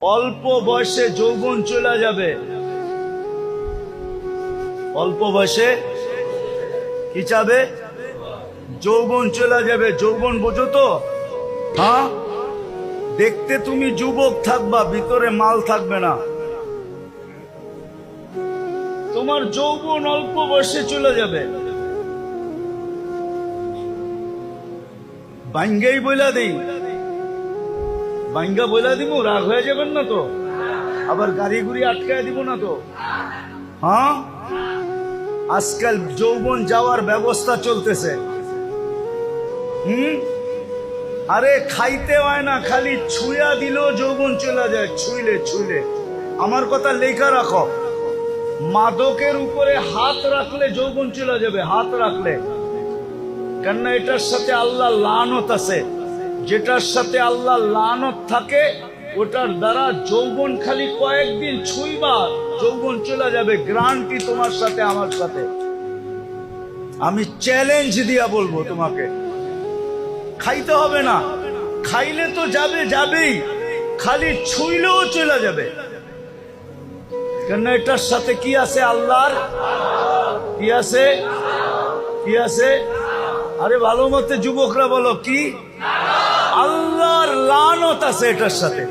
অল্প বয়সে যৌবন চলে যাবে। অল্প বয়সে কি যাবে? যৌবন চলে যাবে। যৌবন বোঝো তো? হ্যাঁ, দেখতে তুমি যুবক থাকবা, ভিতরে মাল থাকবে না। তোমার যৌবন অল্প বয়সে চলে যাবে। বাঙ্গাই বইলা দিই, বাঙ্গা বইলা দিব, রাগ হয়ে যাবেন না তো? আবার গাড়ি গুড়ি আটকায় দিব না তো? হ্যাঁ, আজকাল যৌবন যাওয়ার ব্যবস্থা চলতেছে। আরে খাইতে হয় না, খালি ছুঁয়া দিলেও যৌবন চলে যায়। ছুঁইলে ছুঁইলে আমার কথা লেখা রাখো, মাদকের উপরে হাত রাখলে যৌবন চলে যাবে। হাত রাখলে, কেননা এটার সাথে আল্লাহ লানত আছে। যেটার সাথে আল্লাহ লানত থাকে ওটার দ্বারা যৌবন খালি কয়েকদিন ছুঁইবা, যৌবন চলে যাবে। গ্যারান্টি তোমার সাথে আমার সাথে, আমি চ্যালেঞ্জ দিয়া বলবো তোমাকে। খাইতে হবে না, খাইলে তো যাবে, যাবেই, খালি ছুঁইলেও চলে যাবে। কেন এটার সাথে কি আছে? আল্লাহর কি আছে? কি আছে? আরে ভালো মতে যুবকরা বলো, কি? আল্লাহর লানত আছে এটার সাথে।